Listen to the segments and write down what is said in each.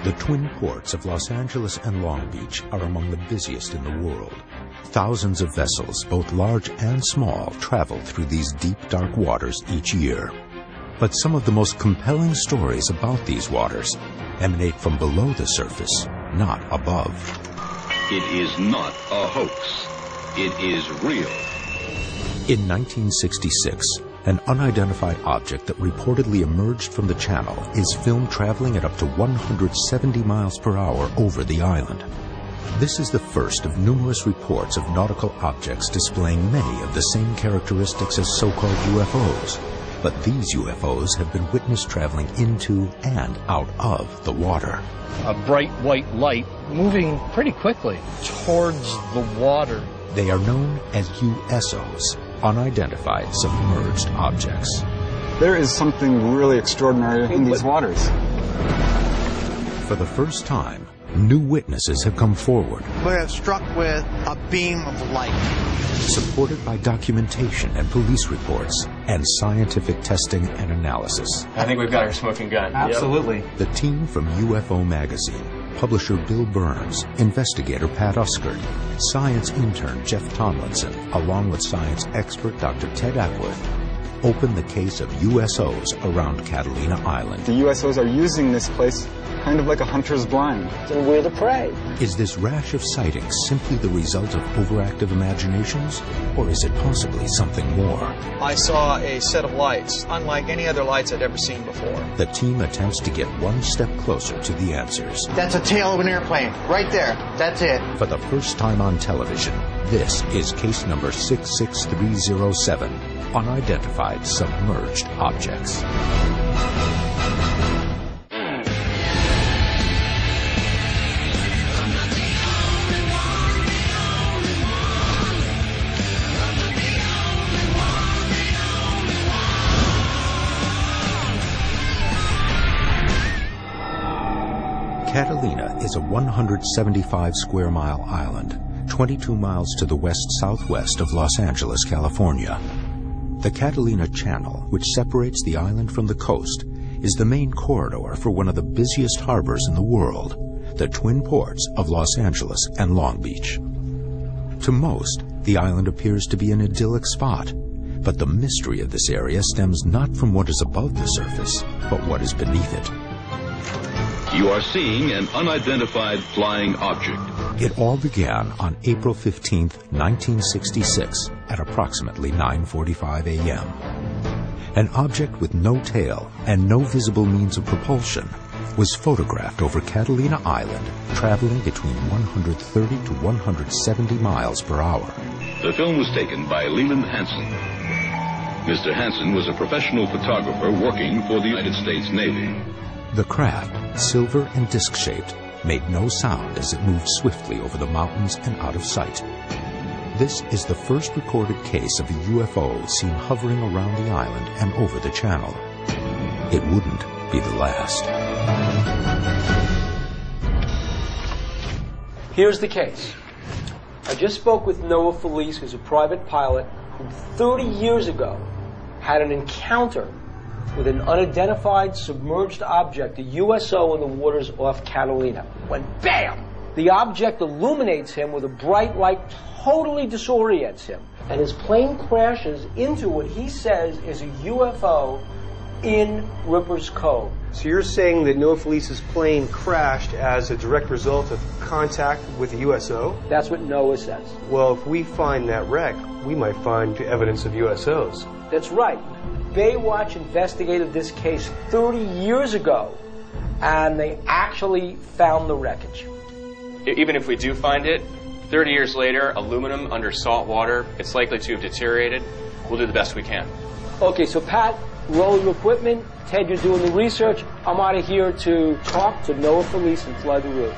The twin ports of Los Angeles and Long Beach are among the busiest in the world. Thousands of vessels, both large and small, travel through these deep, dark waters each year. But some of the most compelling stories about these waters emanate from below the surface, not above. It is not a hoax. It is real. In 1966, an unidentified object that reportedly emerged from the channel is filmed traveling at up to 170 miles per hour over the island. This is the first of numerous reports of nautical objects displaying many of the same characteristics as so-called UFOs. But these UFOs have been witnessed traveling into and out of the water. A bright white light moving pretty quickly towards the water. They are known as USOs, unidentified submerged objects. There is something really extraordinary in these waters. For the first time, new witnesses have come forward. We are struck with a beam of light. Supported by documentation and police reports and scientific testing and analysis. I think we've got our smoking gun. Absolutely. The team from UFO Magazine, publisher Bill Burns, investigator Pat Uskert, science intern Jeff Tomlinson, along with science expert Dr. Ted Ackworth, open the case of USOs around Catalina Island. The USOs are using this place kind of like a hunter's blind. And we're the prey. Is this rash of sightings simply the result of overactive imaginations, or is it possibly something more? I saw a set of lights, unlike any other lights I'd ever seen before. The team attempts to get one step closer to the answers. That's a tail of an airplane, right there. That's it. For the first time on television, this is case number 66307, Unidentified Submerged Objects. Catalina is a 175 square mile island, 22 miles to the west-southwest of Los Angeles, California. The Catalina Channel, which separates the island from the coast, is the main corridor for one of the busiest harbors in the world, the twin ports of Los Angeles and Long Beach. To most, the island appears to be an idyllic spot, but the mystery of this area stems not from what is above the surface, but what is beneath it. You are seeing an unidentified flying object. It all began on April 15, 1966, at approximately 9:45 a.m. An object with no tail and no visible means of propulsion was photographed over Catalina Island, traveling between 130 to 170 miles per hour. The film was taken by Leland Hansen. Mr. Hansen was a professional photographer working for the United States Navy. The craft, silver and disc-shaped, made no sound as it moved swiftly over the mountains and out of sight. This is the first recorded case of a UFO seen hovering around the island and over the channel. It wouldn't be the last. Here's the case. I just spoke with Noah Felice, who's a private pilot, who 30 years ago had an encounter with an unidentified submerged object, a USO, in the waters off Catalina. When bam! The object illuminates him with a bright light, totally disorients him, and his plane crashes into what he says is a UFO in Rippers Cove. So you're saying that Noah Felice's plane crashed as a direct result of contact with a USO? That's what Noah says. Well, if we find that wreck, we might find evidence of USOs. That's right. Baywatch investigated this case 30 years ago, and they actually found the wreckage. Even if we do find it, 30 years later, aluminum under salt water, it's likely to have deteriorated. We'll do the best we can. Okay, so Pat, roll your equipment. Ted, you're doing the research. I'm out of here to talk to Noah Felice and fly the route.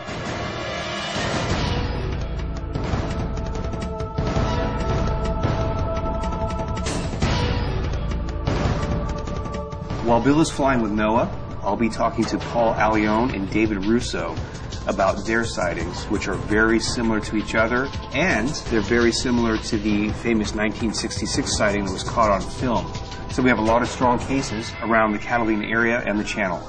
While Bill is flying with Noah, I'll be talking to Paul Allione and David Russo about their sightings, which are very similar to each other, and they're very similar to the famous 1966 sighting that was caught on film. So we have a lot of strong cases around the Catalina area and the channel.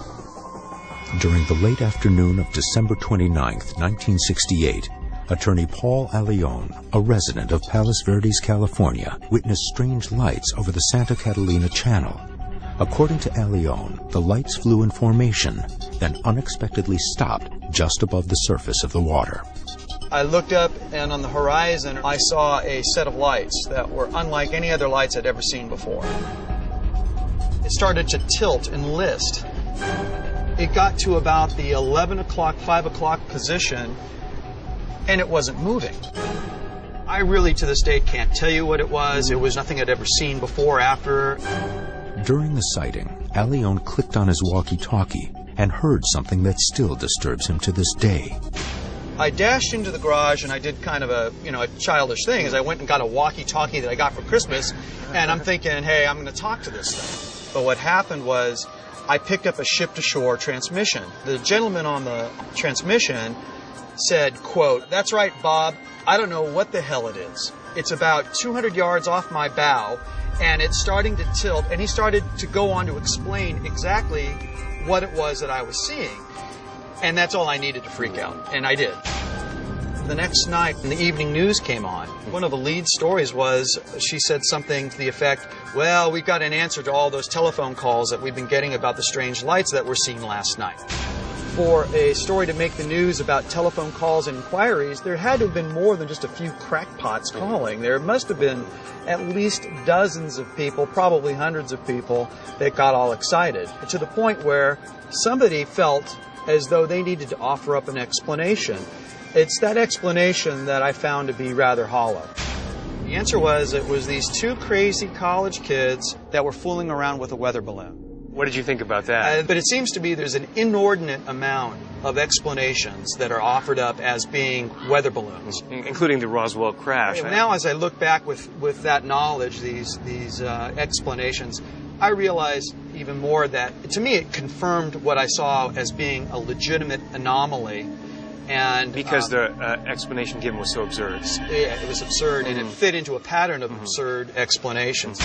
During the late afternoon of December 29, 1968, attorney Paul Allione, a resident of Palos Verdes, California, witnessed strange lights over the Santa Catalina Channel. According to Allione, the lights flew in formation, then unexpectedly stopped just above the surface of the water. I looked up, and on the horizon, I saw a set of lights that were unlike any other lights I'd ever seen before. It started to tilt and list. It got to about the 11 o'clock, 5 o'clock position, and it wasn't moving. I really, to this day, can't tell you what it was. It was nothing I'd ever seen before or after. During the sighting, Allione clicked on his walkie-talkie and heard something that still disturbs him to this day. I dashed into the garage, and I did kind of a childish thing, is I went and got a walkie-talkie that I got for Christmas, and I'm thinking, hey, I'm going to talk to this thing. But what happened was I picked up a ship-to-shore transmission. The gentleman on the transmission said, quote, "That's right, Bob, I don't know what the hell it is. It's about 200 yards off my bow, and it's starting to tilt," and he started to go on to explain exactly what it was that I was seeing. And that's all I needed to freak out, and I did. The next night, when the evening news came on, one of the lead stories was, she said something to the effect, "Well, we've got an answer to all those telephone calls that we've been getting about the strange lights that were seen last night." For a story to make the news about telephone calls and inquiries, there had to have been more than just a few crackpots calling. There must have been at least dozens of people, probably hundreds of people, that got all excited, to the point where somebody felt as though they needed to offer up an explanation. It's that explanation that I found to be rather hollow. The answer was, it was these two crazy college kids that were fooling around with a weather balloon. What did you think about that? But it seems to be there's an inordinate amount of explanations that are offered up as being weather balloons. Including the Roswell crash. Now, as I look back with that knowledge, these explanations, I realize even more that, to me, it confirmed what I saw as being a legitimate anomaly. And because the explanation given was so absurd. Yeah, it was absurd, and it fit into a pattern of absurd explanations.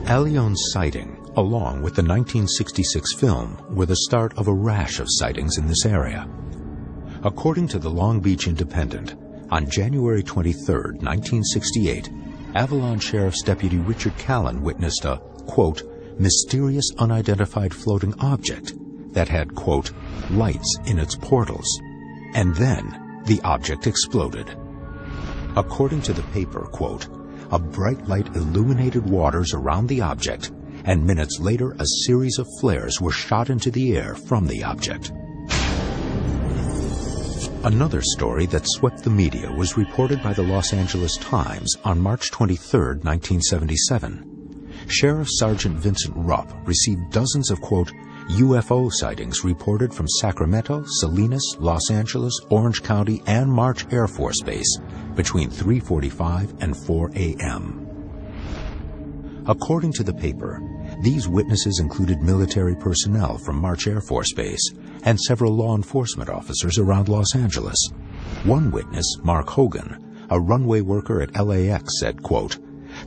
Allione's sighting, along with the 1966 film, were the start of a rash of sightings in this area. According to the Long Beach Independent, on January 23, 1968, Avalon Sheriff's Deputy Richard Callan witnessed a, quote, mysterious unidentified floating object that had, quote, lights in its portals. And then the object exploded. According to the paper, quote, a bright light illuminated waters around the object, and minutes later a series of flares were shot into the air from the object. Another story that swept the media was reported by the Los Angeles Times on March 23, 1977. Sheriff Sergeant Vincent Rupp received dozens of, quote, UFO sightings reported from Sacramento, Salinas, Los Angeles, Orange County, and March Air Force Base between 3:45 and 4 a.m. According to the paper, these witnesses included military personnel from March Air Force Base and several law enforcement officers around Los Angeles. One witness, Mark Hogan, a runway worker at LAX, said, quote,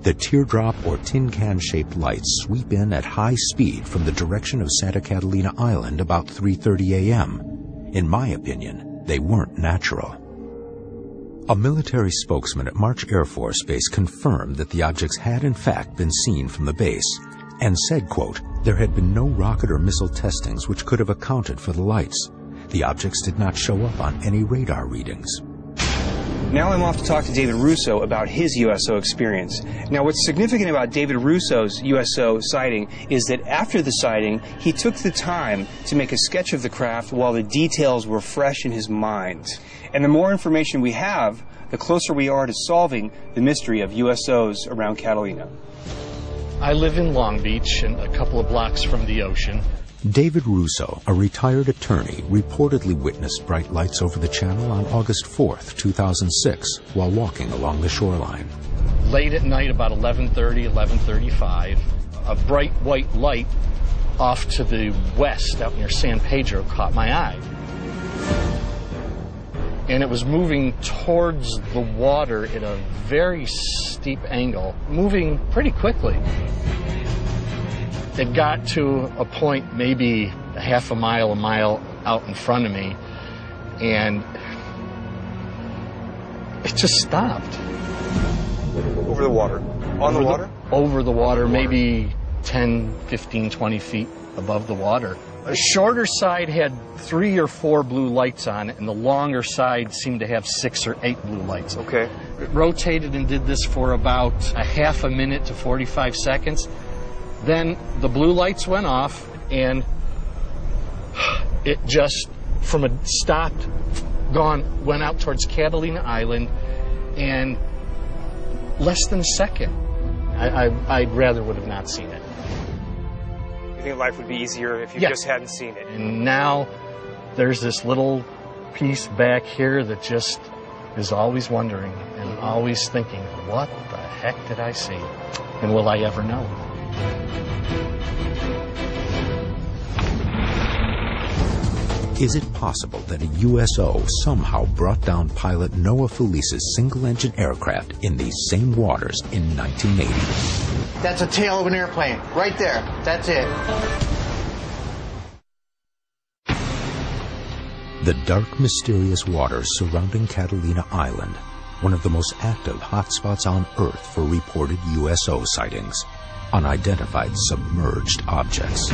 the teardrop or tin can-shaped lights sweep in at high speed from the direction of Santa Catalina Island about 3:30 a.m. In my opinion, they weren't natural. A military spokesman at March Air Force Base confirmed that the objects had in fact been seen from the base and said, quote, there had been no rocket or missile testings which could have accounted for the lights. The objects did not show up on any radar readings. Now I'm off to talk to David Russo about his USO experience. Now what's significant about David Russo's USO sighting is that after the sighting, he took the time to make a sketch of the craft while the details were fresh in his mind. And the more information we have, the closer we are to solving the mystery of USOs around Catalina. I live in Long Beach, and a couple of blocks from the ocean. David Russo, a retired attorney, reportedly witnessed bright lights over the channel on August 4th, 2006, while walking along the shoreline. Late at night, about 11:30, 11:35, a bright white light off to the west, out near San Pedro, caught my eye. And it was moving towards the water at a very steep angle, moving pretty quickly. It got to a point maybe a half a mile out in front of me, and it just stopped. Over the water? On the water? Over the water, maybe 10, 15, 20 feet above the water. The shorter side had 3 or 4 blue lights on it, and the longer side seemed to have 6 or 8 blue lights. Okay. It rotated and did this for about a half a minute to 45 seconds. Then the blue lights went off, and it just, from a stopped, gone, went out towards Catalina Island, and less than a second. I'd rather would have not seen it. You think life would be easier if you just hadn't seen it? And now there's this little piece back here that just is always wondering and always thinking, what the heck did I see? And will I ever know? Is it possible that a USO somehow brought down pilot Noah Felice's single-engine aircraft in these same waters in 1980? That's a tail of an airplane. Right there. That's it. The dark, mysterious waters surrounding Catalina Island, one of the most active hotspots on Earth for reported USO sightings, unidentified submerged objects.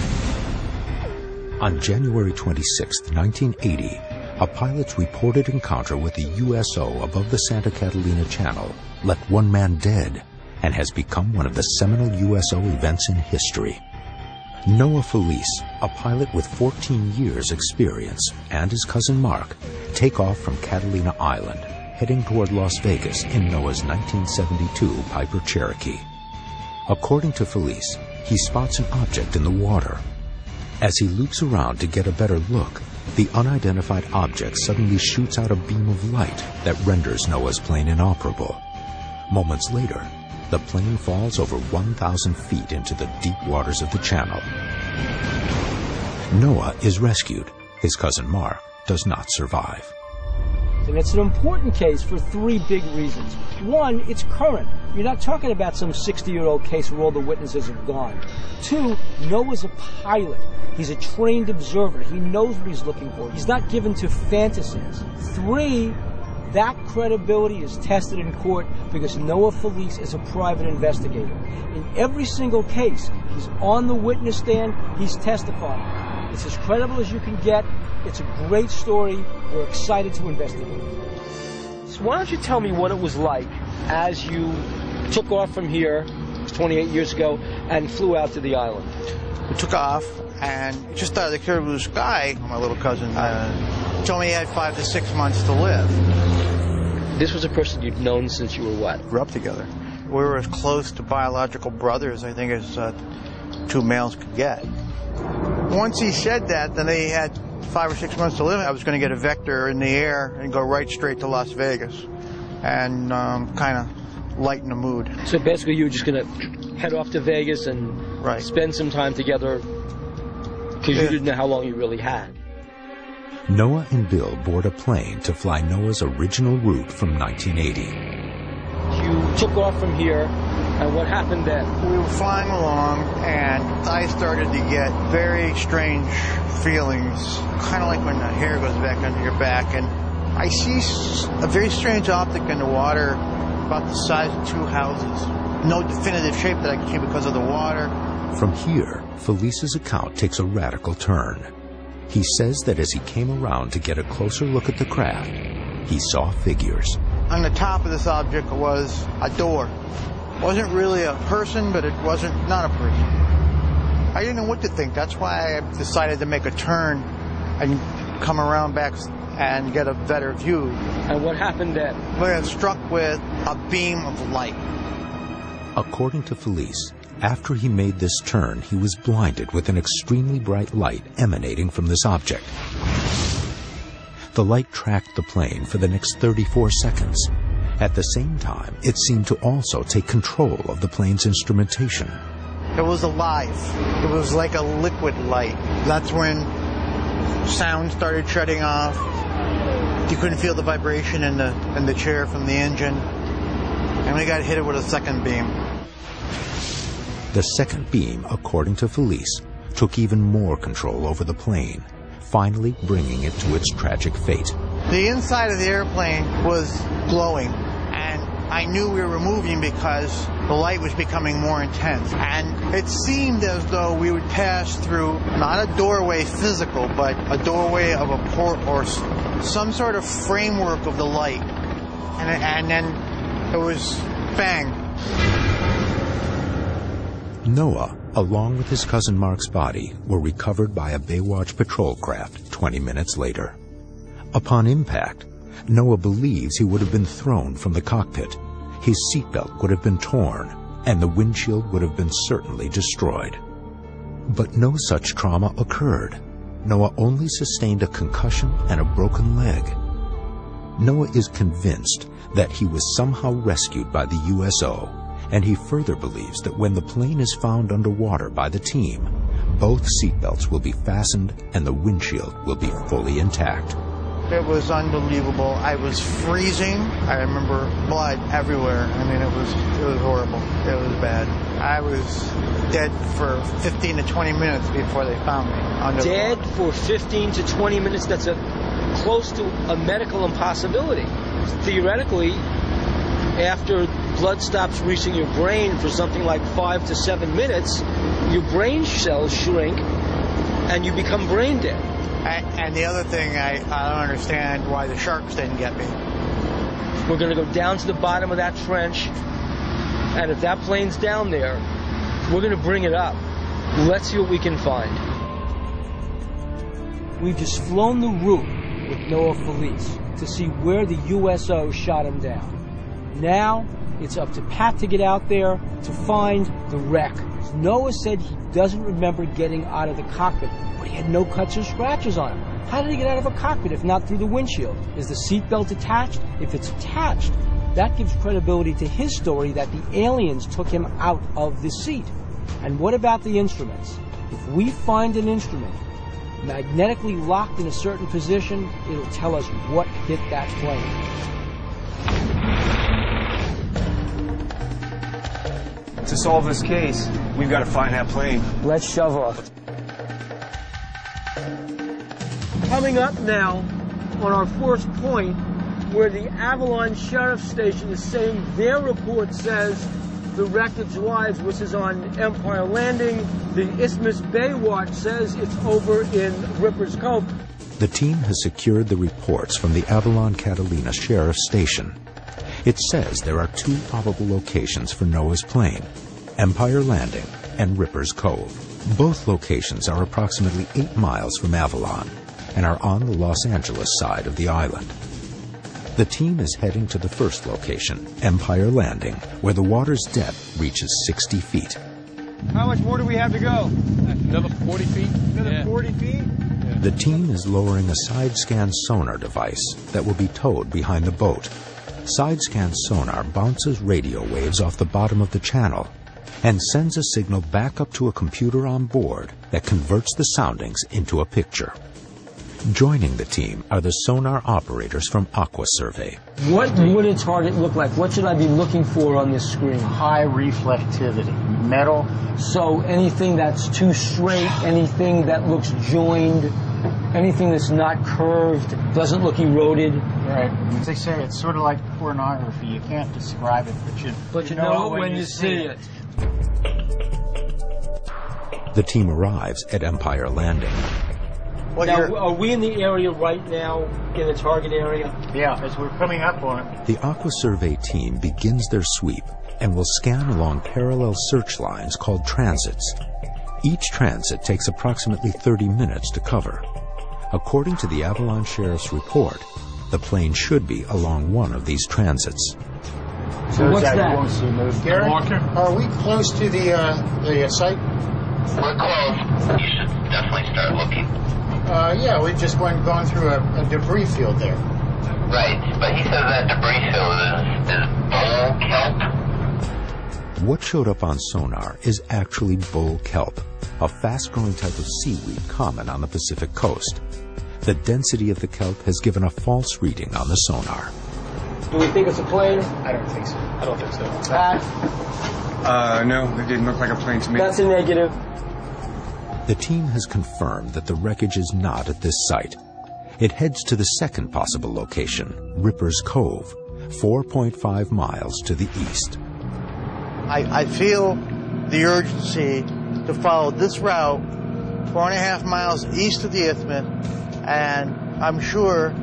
On January 26, 1980, a pilot's reported encounter with a USO above the Santa Catalina Channel left one man dead and has become one of the seminal USO events in history. Noah Felice, a pilot with 14 years' experience, and his cousin Mark take off from Catalina Island, heading toward Las Vegas in Noah's 1972 Piper Cherokee. According to Felice, he spots an object in the water. As he loops around to get a better look, the unidentified object suddenly shoots out a beam of light that renders Noah's plane inoperable. Moments later, the plane falls over 1,000 feet into the deep waters of the channel. Noah is rescued. His cousin Mark does not survive. And it's an important case for 3 big reasons. One, it's current. You're not talking about some 60-year-old case where all the witnesses are gone. 2, Noah's a pilot. He's a trained observer. He knows what he's looking for. He's not given to fantasies. 3, that credibility is tested in court because Noah Felice is a private investigator. In every single case, he's on the witness stand, he's testifying. It's as credible as you can get. It's a great story. We're excited to investigate. So why don't you tell me what it was like as you took off from here, it was 28 years ago, and flew out to the island? We took off, and just out of the clear blue sky, my little cousin told me he had 5 to 6 months to live. This was a person you'd known since you were what? Grew up together. We were as close to biological brothers, I think, as 2 males could get. Once he said that, then they had 5 or 6 months to live. I was going to get a vector in the air and go right straight to Las Vegas and kind of lighten the mood. So basically you were just going to head off to Vegas and spend some time together because you didn't know how long you really had. Noah and Bill board a plane to fly Noah's original route from 1980. You took off from here, and what happened then? We were flying along, and I started to get very strange feelings, kind of like when the hair goes back under your back, and I see a very strange object in the water about the size of 2 houses. No definitive shape that I can see because of the water. From here, Felice's account takes a radical turn. He says that as he came around to get a closer look at the craft, he saw figures. On the top of this object was a door. It wasn't really a person, but it wasn't not a person. I didn't know what to think. That's why I decided to make a turn and come around back and get a better view. And what happened then? We got struck with a beam of light. According to Felice, after he made this turn, he was blinded with an extremely bright light emanating from this object. The light tracked the plane for the next 34 seconds. At the same time, it seemed to also take control of the plane's instrumentation. It was alive. It was like a liquid light. That's when sound started shutting off. You couldn't feel the vibration in the chair from the engine. And we got hit with a second beam. The second beam, according to Felice, took even more control over the plane, finally bringing it to its tragic fate. The inside of the airplane was glowing, and I knew we were moving because the light was becoming more intense. And it seemed as though we would pass through not a doorway physical, but a doorway of a port or some sort of framework of the light. And then it was bang. Noah, along with his cousin Mark's body, were recovered by a Baywatch patrol craft 20 minutes later. Upon impact, Noah believes he would have been thrown from the cockpit. His seatbelt would have been torn, and the windshield would have been certainly destroyed. But no such trauma occurred. Noah only sustained a concussion and a broken leg. Noah is convinced that he was somehow rescued by the USO, and he further believes that when the plane is found underwater by the team, both seatbelts will be fastened and the windshield will be fully intact. It was unbelievable. I was freezing. I remember blood everywhere. I mean, it was horrible. It was bad. I was dead for 15 to 20 minutes before they found me. Dead for 15 to 20 minutes? That's close to a medical impossibility. Theoretically, after blood stops reaching your brain for something like 5 to 7 minutes, your brain cells shrink and you become brain dead. And the other thing, I don't understand why the sharks didn't get me. We're going to go down to the bottom of that trench, and if that plane's down there, we're going to bring it up. Let's see what we can find. We've just flown the route with Noah Felice to see where the USO shot him down. Now, it's up to Pat to get out there to find the wreck. Noah said he doesn't remember getting out of the cockpit, but he had no cuts or scratches on him. How did he get out of a cockpit if not through the windshield? Is the seatbelt attached? If it's attached, that gives credibility to his story that the aliens took him out of the seat. And what about the instruments? If we find an instrument magnetically locked in a certain position, it'll tell us what hit that plane. To solve this case, we've got to find that plane. Let's shove off. Coming up now on our first point, where the Avalon Sheriff Station is saying their report says the wreckage lies, which is on Empire Landing. The Isthmus Baywatch says it's over in Rippers Cove. The team has secured the reports from the Avalon Catalina Sheriff Station. It says there are two probable locations for Noah's plane, Empire Landing and Rippers Cove. Both locations are approximately 8 miles from Avalon and are on the Los Angeles side of the island. The team is heading to the first location, Empire Landing, where the water's depth reaches 60 feet. How much more do we have to go? Another 40 feet. Another 40 feet? Yeah. The team is lowering a side-scan sonar device that will be towed behind the boat. Side-scan sonar bounces radio waves off the bottom of the channel and sends a signal back up to a computer on board that converts the soundings into a picture. Joining the team are the sonar operators from Aqua Survey. What would a target look like? What should I be looking for on this screen? High reflectivity, metal. So anything that's too straight, anything that looks joined, anything that's not curved, doesn't look eroded. Right. As they say, it's sort of like pornography. You can't describe it, but you know it when you see it. The team arrives at Empire Landing. Now, are we in the area right now, in the target area? Yeah, as we're coming up on it. The Aqua Survey team begins their sweep and will scan along parallel search lines called transits. Each transit takes approximately 30 minutes to cover. According to the Avalon Sheriff's report, the plane should be along one of these transits. So what's that? Won't see move. Gary, are we close to the site? We're close. You should definitely start looking. Yeah, we've just gone through a debris field there. Right, but he says that debris field is bull kelp. What showed up on sonar is actually bull kelp, a fast-growing type of seaweed common on the Pacific coast. The density of the kelp has given a false reading on the sonar. Do we think it's a plane? I don't think so. I don't think so. Pat? No, it didn't look like a plane to me. That's a negative. The team has confirmed that the wreckage is not at this site. It heads to the second possible location, Ripper's Cove, 4.5 miles to the east. I feel the urgency to follow this route 4.5 miles east of the Isthmus, and I'm sure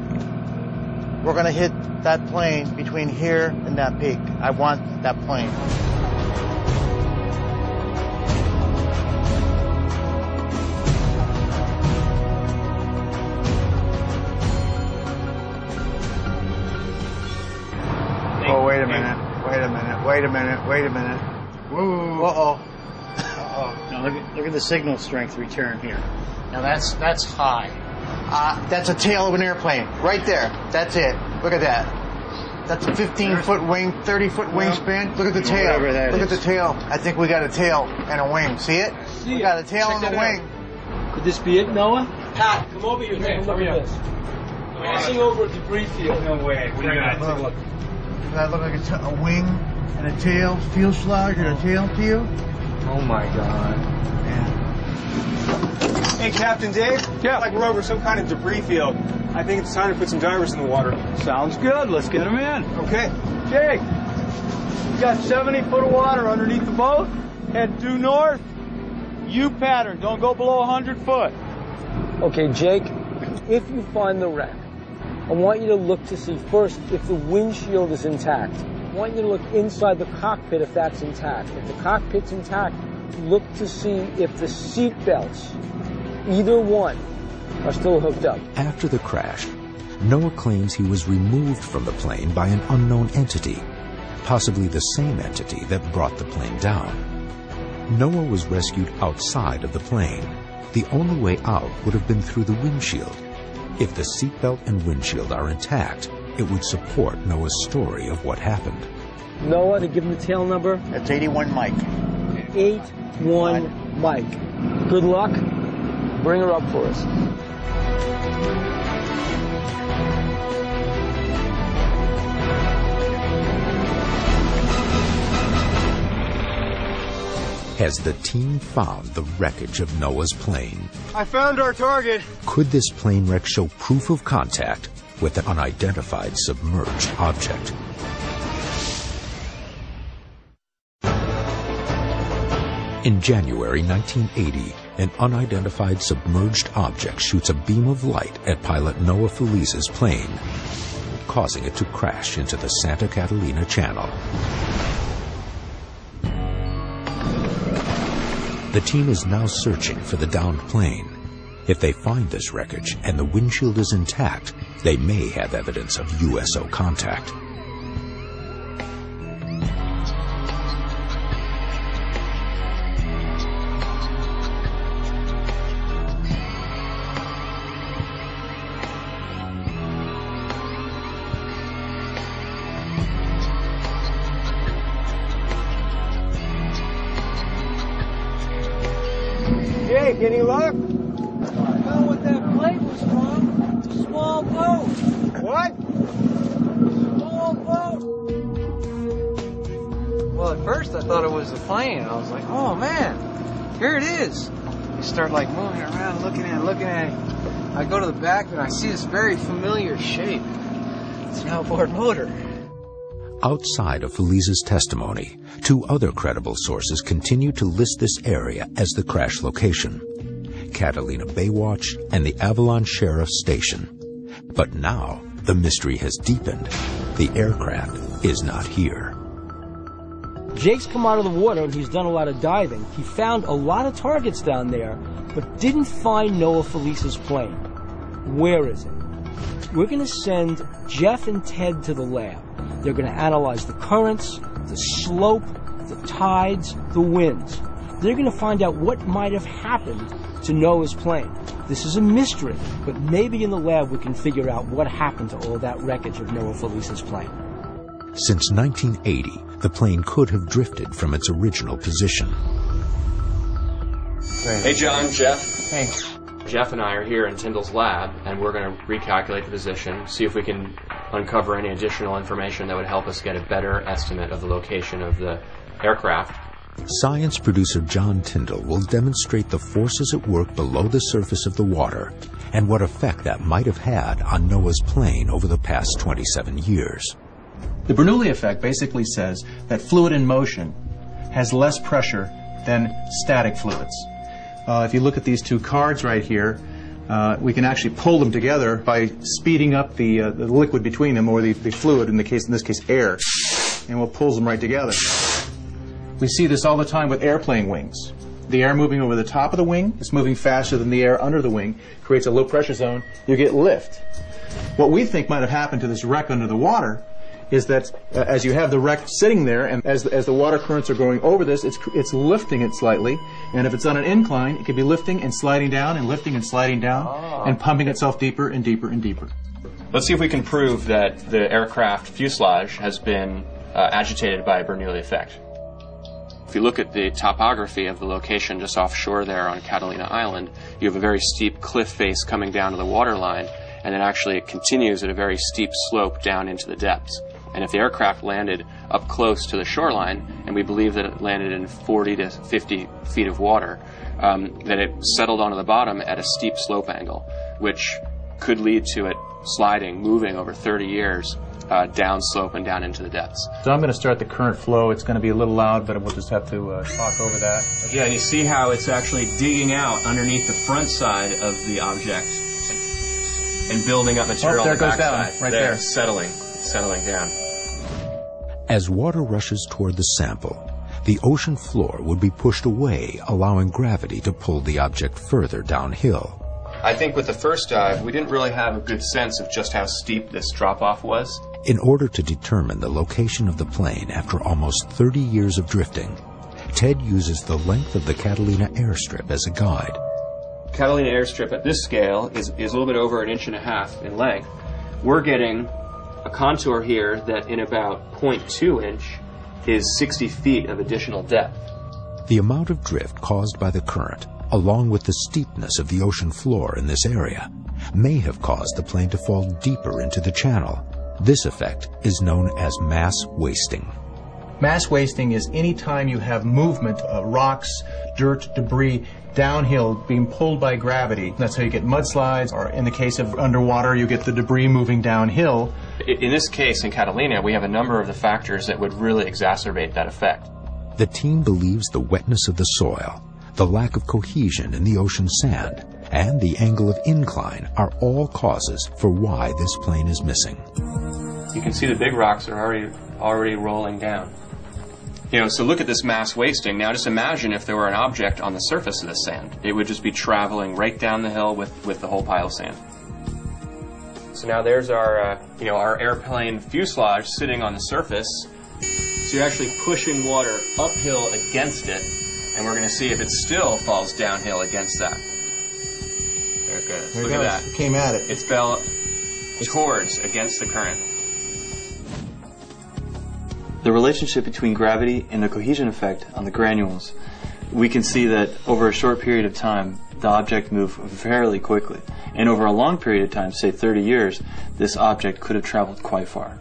we're going to hit that plane between here and that peak. I want that plane. Oh, wait a minute. Wait a minute. Wait a minute. Wait a minute. Whoa. Uh-oh. Uh-oh. Now look at the signal strength return here. Now that's high. That's a tail of an airplane. Right there. That's it. Look at that. That's a 15-foot wing, 30-foot wingspan. Look at the tail. Look at the tail. I think we got a tail and a wing. See it? We got a tail and a wing. Could this be it, Noah? Pat, come over here. Take a look at this. Passing over a debris field. No way. What are you going to Look. Does that look like a wing and a tail? Fuselage and a tail to you? Oh my God. Hey, Captain Dave? Yeah. Like we're over some kind of debris field. I think it's time to put some divers in the water. Sounds good. Let's get them in. Okay. Jake, you got 70 foot of water underneath the boat. Head due north. U pattern. Don't go below 100 foot. Okay, Jake, if you find the wreck, I want you to look to see first if the windshield is intact. I want you to look inside the cockpit if that's intact. If the cockpit's intact, look to see if the seat belts, either one, are still hooked up. After the crash, Noah claims he was removed from the plane by an unknown entity, possibly the same entity that brought the plane down. Noah was rescued outside of the plane. The only way out would have been through the windshield. If the seatbelt and windshield are intact, it would support Noah's story of what happened. Noah, to give him the tail number? That's 81 Mike. 81 Mike. Good luck. Bring her up for us. Has the team found the wreckage of Noah's plane? I found our target. Could this plane wreck show proof of contact with an unidentified submerged object? In January 1980, an unidentified submerged object shoots a beam of light at pilot Noah Felice's plane, causing it to crash into the Santa Catalina Channel. The team is now searching for the downed plane. If they find this wreckage and the windshield is intact, they may have evidence of USO contact. Jake, any luck? Well, what that plate was from, it's a small boat. What? Small boat. Well, at first I thought it was a plane, and I was like, oh man, here it is. You start like moving around, looking at it. I go to the back and I see this very familiar shape. It's an outboard motor. Outside of Felice's testimony, two other credible sources continue to list this area as the crash location: Catalina Baywatch and the Avalon Sheriff's Station. But now the mystery has deepened. The aircraft is not here. Jake's come out of the water and he's done a lot of diving. He found a lot of targets down there, but didn't find Noah Felice's plane. Where is it? We're going to send Jeff and Ted to the lab. They're going to analyze the currents, the slope, the tides, the winds. They're going to find out what might have happened to Noah's plane. This is a mystery, but maybe in the lab we can figure out what happened to all that wreckage of Noah Felice's plane. Since 1980, the plane could have drifted from its original position. Hey, John, Jeff. Hey. Jeff and I are here in Tyndall's lab, and we're going to recalculate the position, see if we can uncover any additional information that would help us get a better estimate of the location of the aircraft. Science producer John Tyndall will demonstrate the forces at work below the surface of the water and what effect that might have had on Noah's plane over the past 27 years. The Bernoulli effect basically says that fluid in motion has less pressure than static fluids. If you look at these two cards right here, we can actually pull them together by speeding up the liquid between them, or the fluid, in this case air, and we'll pull them right together. We see this all the time with airplane wings. The air moving over the top of the wing is moving faster than the air under the wing, creates a low pressure zone, you get lift. What we think might have happened to this wreck under the water is that as you have the wreck sitting there, and as the water currents are going over this, it's lifting it slightly, and if it's on an incline, it could be lifting and sliding down and lifting and sliding down and pumping itself deeper and deeper and deeper. Let's see if we can prove that the aircraft fuselage has been agitated by a Bernoulli effect. If you look at the topography of the location just offshore there on Catalina Island, you have a very steep cliff face coming down to the waterline, and then actually it continues at a very steep slope down into the depths. And if the aircraft landed up close to the shoreline, and we believe that it landed in 40 to 50 feet of water, that it settled onto the bottom at a steep slope angle, which could lead to it sliding, moving over 30 years down slope and down into the depths. So I'm going to start the current flow. It's going to be a little loud, but we'll just have to talk over that. Yeah, and you see how it's actually digging out underneath the front side of the object and building up material on the back side. Right there. Settling down. As water rushes toward the sample, the ocean floor would be pushed away, allowing gravity to pull the object further downhill. I think with the first dive, we didn't really have a good sense of just how steep this drop-off was. In order to determine the location of the plane after almost 30 years of drifting, Ted uses the length of the Catalina airstrip as a guide. Catalina airstrip at this scale is a little bit over 1.5 inches in length. We're getting a contour here that in about 0.2 inch is 60 feet of additional depth. The amount of drift caused by the current, along with the steepness of the ocean floor in this area, may have caused the plane to fall deeper into the channel. This effect is known as mass wasting. Mass wasting is any time you have movement, rocks, dirt, debris, downhill being pulled by gravity. That's how you get mudslides, or in the case of underwater, you get the debris moving downhill. In this case, in Catalina, we have a number of the factors that would really exacerbate that effect. The team believes the wetness of the soil, the lack of cohesion in the ocean sand, and the angle of incline are all causes for why this plane is missing. You can see the big rocks are already rolling down. So look at this mass wasting. Now just imagine if there were an object on the surface of the sand. It would just be traveling right down the hill with the whole pile of sand. So now there's our airplane fuselage sitting on the surface. So you're actually pushing water uphill against it, and we're going to see if it still falls downhill against that. There it goes. Look at that. It came at it. It's fell towards against the current. The relationship between gravity and the cohesion effect on the granules, we can see that over a short period of time, the object moved fairly quickly. And over a long period of time, say 30 years, this object could have traveled quite far.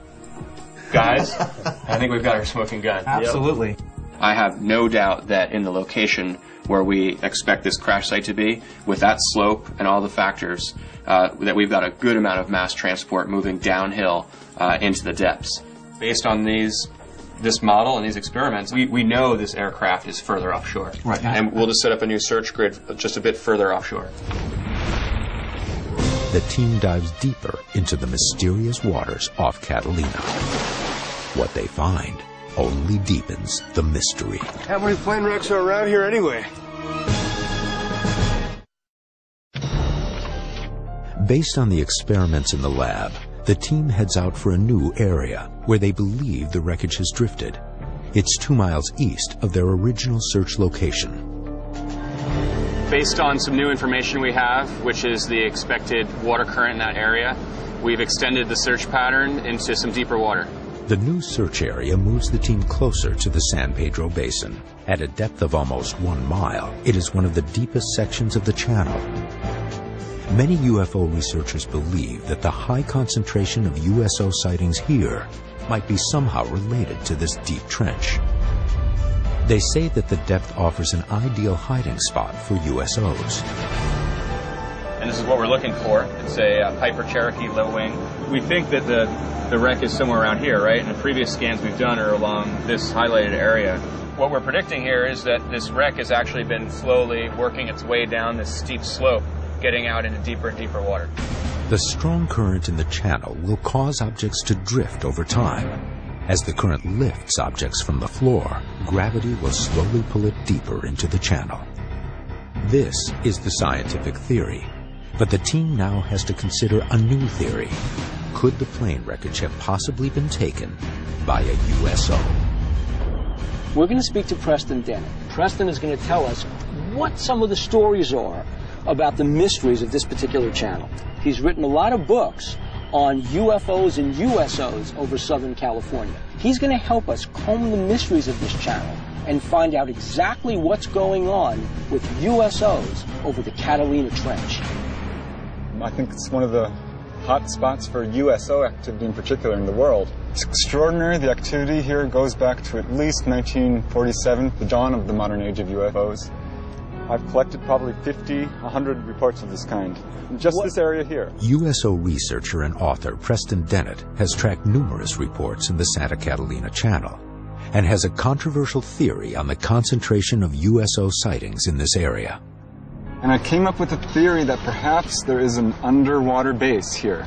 Guys, I think we've got our smoking gun. Absolutely. Yep. I have no doubt that in the location where we expect this crash site to be, with that slope and all the factors, that we've got a good amount of mass transport moving downhill into the depths. Based on this model and these experiments, we know this aircraft is further offshore. Right. And we'll just set up a new search grid just a bit further offshore. The team dives deeper into the mysterious waters off Catalina. What they find only deepens the mystery. How many plane wrecks are around here anyway? Based on the experiments in the lab, the team heads out for a new area where they believe the wreckage has drifted. It's 2 miles east of their original search location. Based on some new information we have, which is the expected water current in that area, we've extended the search pattern into some deeper water. The new search area moves the team closer to the San Pedro Basin. At a depth of almost 1 mile, it is one of the deepest sections of the channel. Many UFO researchers believe that the high concentration of USO sightings here might be somehow related to this deep trench. They say that the depth offers an ideal hiding spot for USOs. And this is what we're looking for. It's a Piper Cherokee low wing. We think that the wreck is somewhere around here, right? And the previous scans we've done are along this highlighted area. What we're predicting here is that this wreck has actually been slowly working its way down this steep slope, getting out into deeper and deeper water. The strong current in the channel will cause objects to drift over time. As the current lifts objects from the floor, gravity will slowly pull it deeper into the channel. This is the scientific theory, but the team now has to consider a new theory. Could the plane wreckage have possibly been taken by a USO? We're going to speak to Preston Dennett. Preston is going to tell us what some of the stories are about the mysteries of this particular channel. He's written a lot of books on UFOs and USOs over Southern California. He's going to help us comb the mysteries of this channel and find out exactly what's going on with USOs over the Catalina Trench. I think it's one of the hot spots for USO activity in particular in the world. It's extraordinary. The activity here goes back to at least 1947, the dawn of the modern age of UFOs. I've collected probably 50, 100 reports of this kind. Just this area here. USO researcher and author Preston Dennett has tracked numerous reports in the Santa Catalina Channel and has a controversial theory on the concentration of USO sightings in this area. And I came up with a theory that perhaps there is an underwater base here,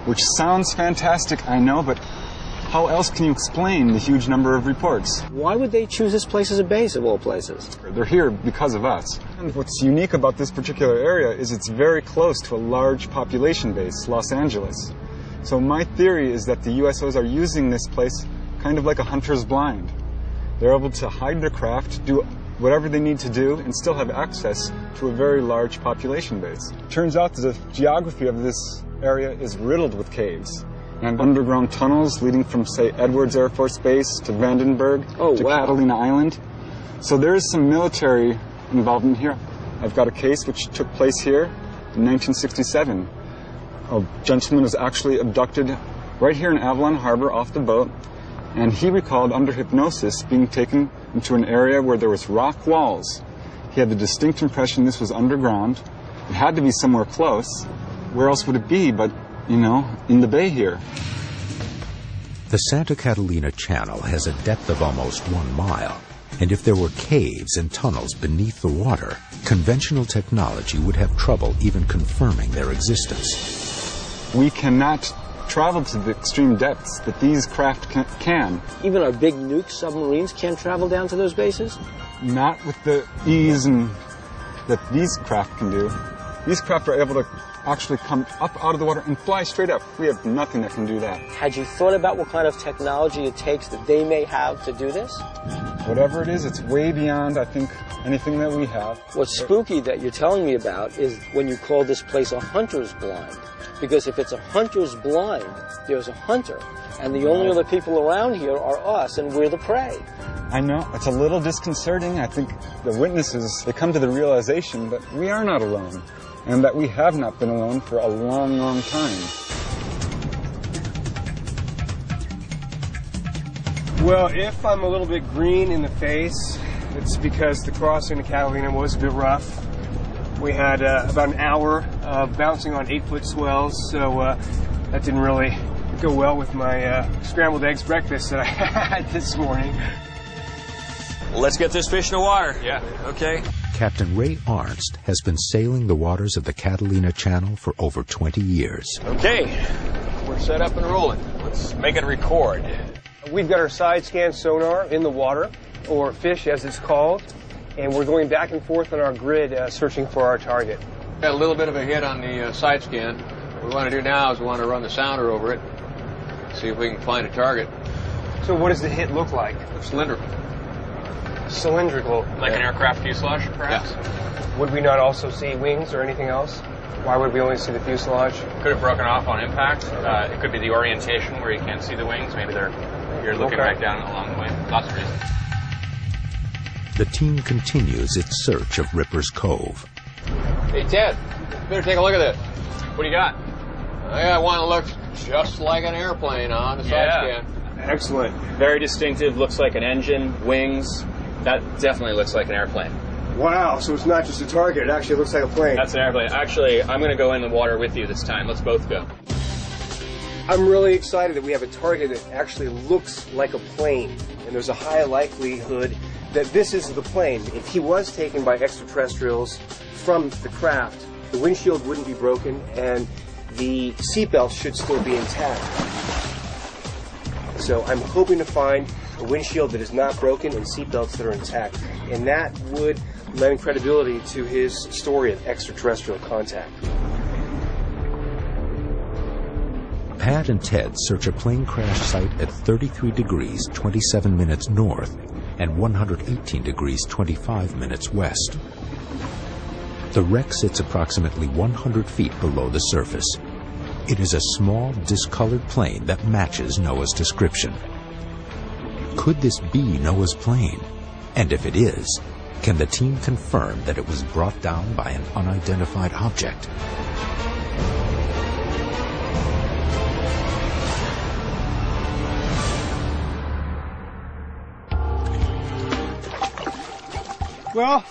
which sounds fantastic, I know, but how else can you explain the huge number of reports? Why would they choose this place as a base of all places? They're here because of us. And what's unique about this particular area is it's very close to a large population base, Los Angeles. So my theory is that the USOs are using this place kind of like a hunter's blind. They're able to hide their craft, do whatever they need to do, and still have access to a very large population base. Turns out that the geography of this area is riddled with caves and underground tunnels leading from, say, Edwards Air Force Base to Vandenberg to Catalina Island. So there is some military involvement here. I've got a case which took place here in 1967. A gentleman was actually abducted right here in Avalon Harbor off the boat, and he recalled under hypnosis being taken into an area where there was rock walls. He had the distinct impression this was underground. It had to be somewhere close. Where else would it be but, you know, in the bay here? The Santa Catalina Channel has a depth of almost 1 mile, and if there were caves and tunnels beneath the water, conventional technology would have trouble even confirming their existence. We cannot travel to the extreme depths that these craft can. Even our big nuke submarines can't travel down to those bases? Not with the ease that these craft can do. These craft are able to actually come up out of the water and fly straight up. We have nothing that can do that. Had you thought about what kind of technology it takes that they may have to do this? Whatever it is, it's way beyond, I think, anything that we have. What's spooky that you're telling me about is when you call this place a hunter's blind. Because if it's a hunter's blind, there's a hunter. And the only other people around here are us, and we're the prey. I know. It's a little disconcerting. I think the witnesses, they come to the realization that we are not alone, and that we have not been alone for a long, long time. Well, if I'm a little bit green in the face, it's because the crossing to Catalina was a bit rough. We had about an hour of bouncing on 8-foot swells, so that didn't really go well with my scrambled eggs breakfast that I had this morning. Let's get this fish in the water. Yeah. Okay. Captain Ray Arnst has been sailing the waters of the Catalina Channel for over 20 years. Okay, we're set up and rolling. Let's make it record. We've got our side scan sonar in the water, or fish as it's called, and we're going back and forth on our grid searching for our target. Got a little bit of a hit on the side scan. What we want to do now is we want to run the sounder over it, see if we can find a target. So what does the hit look like? Cylindrical. Cylindrical. Like an aircraft fuselage, perhaps? Yes. Would we not also see wings or anything else? Why would we only see the fuselage? Could have broken off on impact. It could be the orientation where you can't see the wings. Maybe you're looking right down along the way. Lots of reasons. The team continues its search of Ripper's Cove. Hey, Ted, better take a look at this. What do you got? I got one that looks just like an airplane on the side scan. Excellent. Very distinctive. Looks like an engine, wings, That definitely looks like an airplane. Wow, so it's not just a target, it actually looks like a plane. That's an airplane. Actually, I'm going to go in the water with you this time. Let's both go. I'm really excited that we have a target that actually looks like a plane, and there's a high likelihood that this is the plane. If he was taken by extraterrestrials from the craft, the windshield wouldn't be broken, and the seatbelt should still be intact. So I'm hoping to find a windshield that is not broken and seatbelts that are intact, and that would lend credibility to his story of extraterrestrial contact. Pat and Ted search a plane crash site at 33 degrees 27 minutes north and 118 degrees 25 minutes west. The wreck sits approximately 100 feet below the surface. It is a small, discolored plane that matches Noah's description. Could this be Noah's plane? And if it is, can the team confirm that it was brought down by an unidentified object? Well,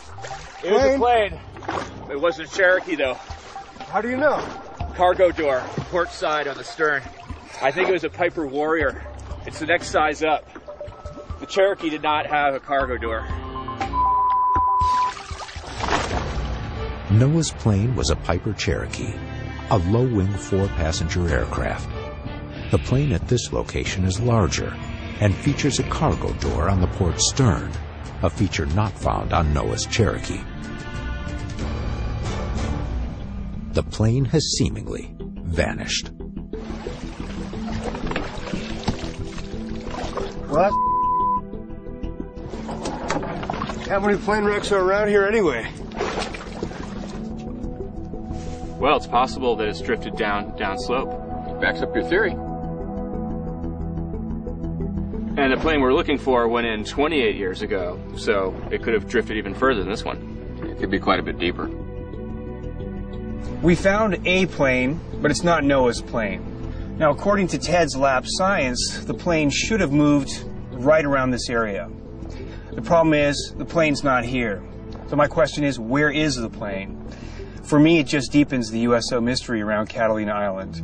it was a plane. It wasn't a Cherokee, though. How do you know? Cargo door, port side on the stern. I think it was a Piper Warrior. It's the next size up. The Cherokee did not have a cargo door. Noah's plane was a Piper Cherokee, a low-wing 4-passenger aircraft. The plane at this location is larger and features a cargo door on the port stern, a feature not found on Noah's Cherokee. The plane has seemingly vanished. What? How many plane wrecks are around here anyway? Well, it's possible that it's drifted downslope. Backs up your theory. And the plane we're looking for went in 28 years ago, so it could have drifted even further than this one. It could be quite a bit deeper. We found a plane, but it's not Noah's plane. Now, according to Ted's lab science, the plane should have moved right around this area. The problem is, the plane's not here. So my question is, where is the plane? For me, it just deepens the USO mystery around Catalina Island.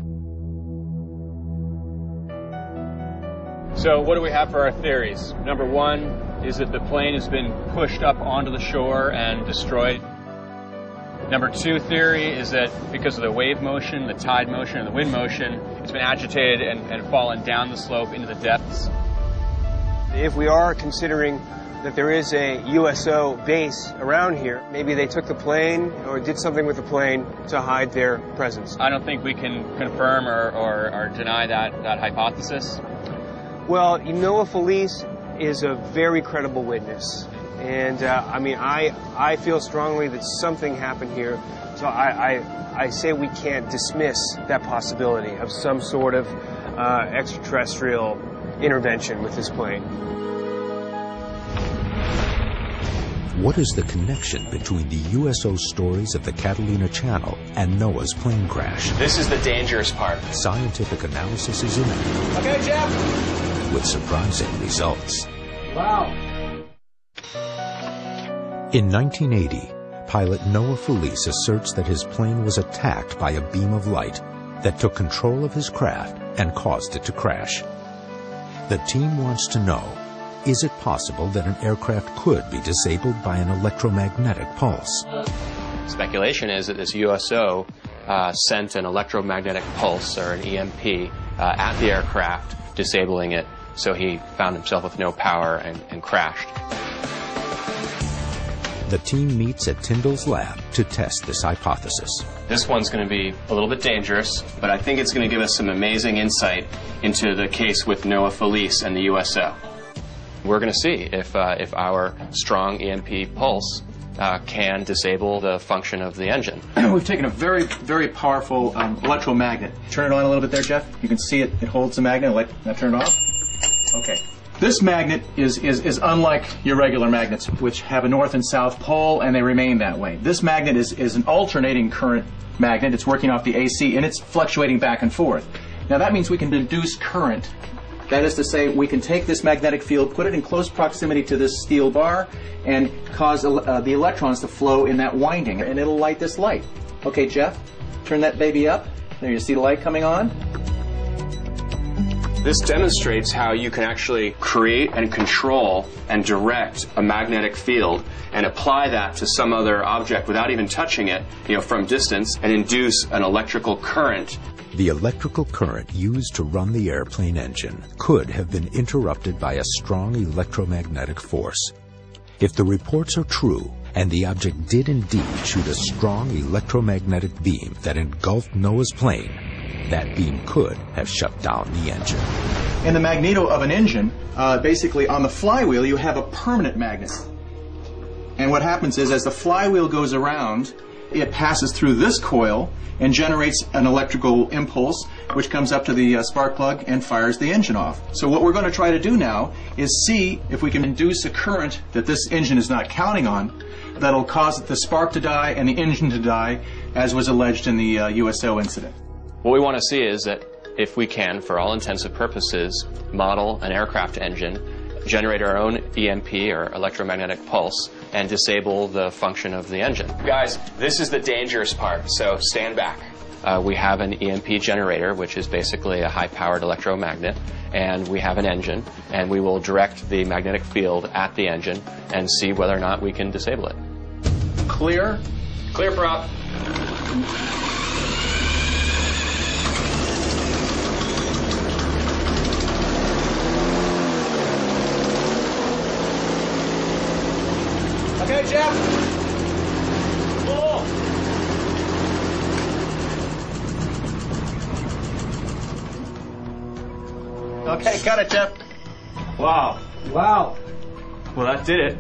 So what do we have for our theories? Number one is that the plane has been pushed up onto the shore and destroyed. Number two theory is that because of the wave motion, the tide motion, and the wind motion, it's been agitated and fallen down the slope into the depths. If we are considering that there is a USO base around here, maybe they took the plane or did something with the plane to hide their presence. I don't think we can confirm or deny that hypothesis. Well, Noah Felice is a very credible witness. And I feel strongly that something happened here. So I say we can't dismiss that possibility of some sort of extraterrestrial intervention with this plane. What is the connection between the USO stories of the Catalina Channel and Noah's plane crash? This is the dangerous part. Scientific analysis is imminent. Okay, Jeff. With surprising results. Wow. In 1980, pilot Noah Felice asserts that his plane was attacked by a beam of light that took control of his craft and caused it to crash. The team wants to know, is it possible that an aircraft could be disabled by an electromagnetic pulse? Speculation is that this USO sent an electromagnetic pulse, or an EMP, at the aircraft, disabling it, so he found himself with no power and crashed. The team meets at Tyndall's lab to test this hypothesis. This one's going to be a little bit dangerous, but I think it's going to give us some amazing insight into the case with Noah Felice and the USO. We're going to see if our strong EMP pulse can disable the function of the engine. We've taken a very, very powerful electromagnet. Turn it on a little bit there, Jeff. You can see it holds the magnet. Now turn it off. Okay. This magnet is unlike your regular magnets, which have a north and south pole, and they remain that way. This magnet is an alternating current magnet. It's working off the AC, and it's fluctuating back and forth. Now that means we can induce current That is to say, we can take this magnetic field, put it in close proximity to this steel bar, and cause the electrons to flow in that winding, and it'll light this light. Okay, Jeff, turn that baby up. There, you see the light coming on? This demonstrates how you can actually create and control and direct a magnetic field and apply that to some other object without even touching it, from distance, and induce an electrical current. The electrical current used to run the airplane engine could have been interrupted by a strong electromagnetic force. If the reports are true, and the object did indeed shoot a strong electromagnetic beam that engulfed Noah's plane, that beam could have shut down the engine. In the magneto of an engine, basically on the flywheel, you have a permanent magnet. And what happens is, as the flywheel goes around, it passes through this coil and generates an electrical impulse, which comes up to the spark plug and fires the engine off. So what we're going to try to do now is see if we can induce a current that this engine is not counting on that'll cause the spark to die and the engine to die, as was alleged in the USO incident. What we want to see is that if we can, for all intents and purposes, model an aircraft engine, generate our own EMP or electromagnetic pulse, and disable the function of the engine. Guys, this is the dangerous part, so stand back. We have an EMP generator, which is basically a high-powered electromagnet, and we have an engine, and we will direct the magnetic field at the engine and see whether or not we can disable it. Clear? Clear, prop. Okay, Jeff. Pull. Okay, got it, Jeff. Wow. Wow. Well, that did it.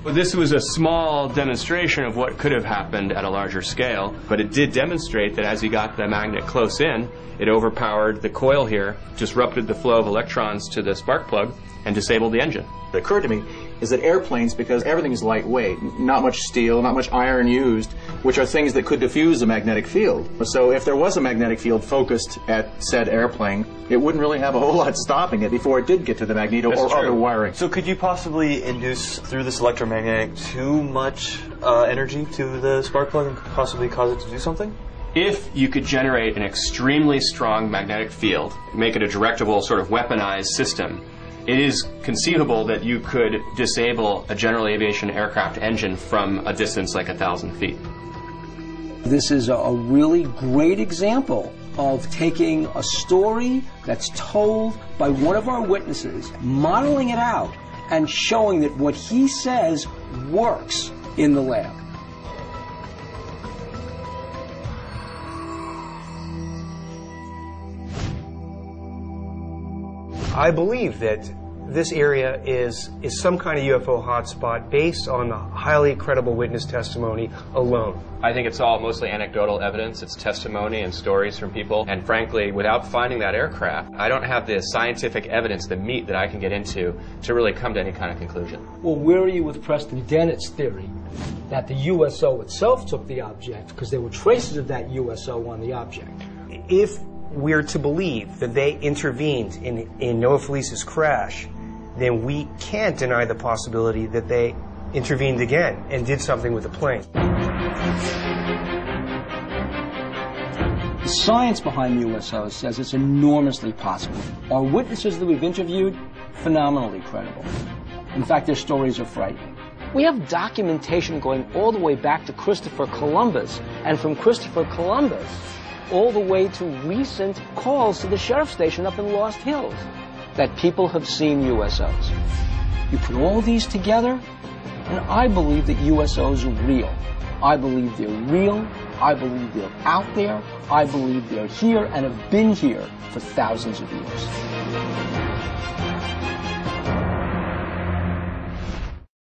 Well, this was a small demonstration of what could have happened at a larger scale, but it did demonstrate that as you got the magnet close in, it overpowered the coil here, disrupted the flow of electrons to the spark plug, and disabled the engine. It occurred to me is that airplanes, because everything is lightweight, not much steel, not much iron used, which are things that could diffuse a magnetic field. So if there was a magnetic field focused at said airplane, it wouldn't really have a whole lot stopping it before it did get to the magneto or other wiring. So could you possibly induce, through this electromagnetic, too much energy to the spark plug and possibly cause it to do something? If you could generate an extremely strong magnetic field, make it a directable sort of weaponized system, it is conceivable that you could disable a general aviation aircraft engine from a distance like 1,000 feet. This is a really great example of taking a story that's told by one of our witnesses, modeling it out, and showing that what he says works in the lab. I believe that this area is some kind of UFO hotspot based on the highly credible witness testimony alone. I think it's all mostly anecdotal evidence. It's testimony and stories from people. And frankly, without finding that aircraft, I don't have the scientific evidence, the meat that I can get into to really come to any kind of conclusion. Well, where are you with Preston Dennett's theory that the USO itself took the object because there were traces of that USO on the object? If we're to believe that they intervened in Noah Felice's crash, then we can't deny the possibility that they intervened again and did something with the plane. The science behind USOs says it's enormously possible. Our witnesses that we've interviewed, phenomenally credible. In fact, their stories are frightening. We have documentation going all the way back to Christopher Columbus, and from Christopher Columbus all the way to recent calls to the sheriff's station up in Lost Hills that people have seen USOs. You put all these together, and I believe that USOs are real. I believe they're real. I believe they're out there. I believe they're here and have been here for thousands of years.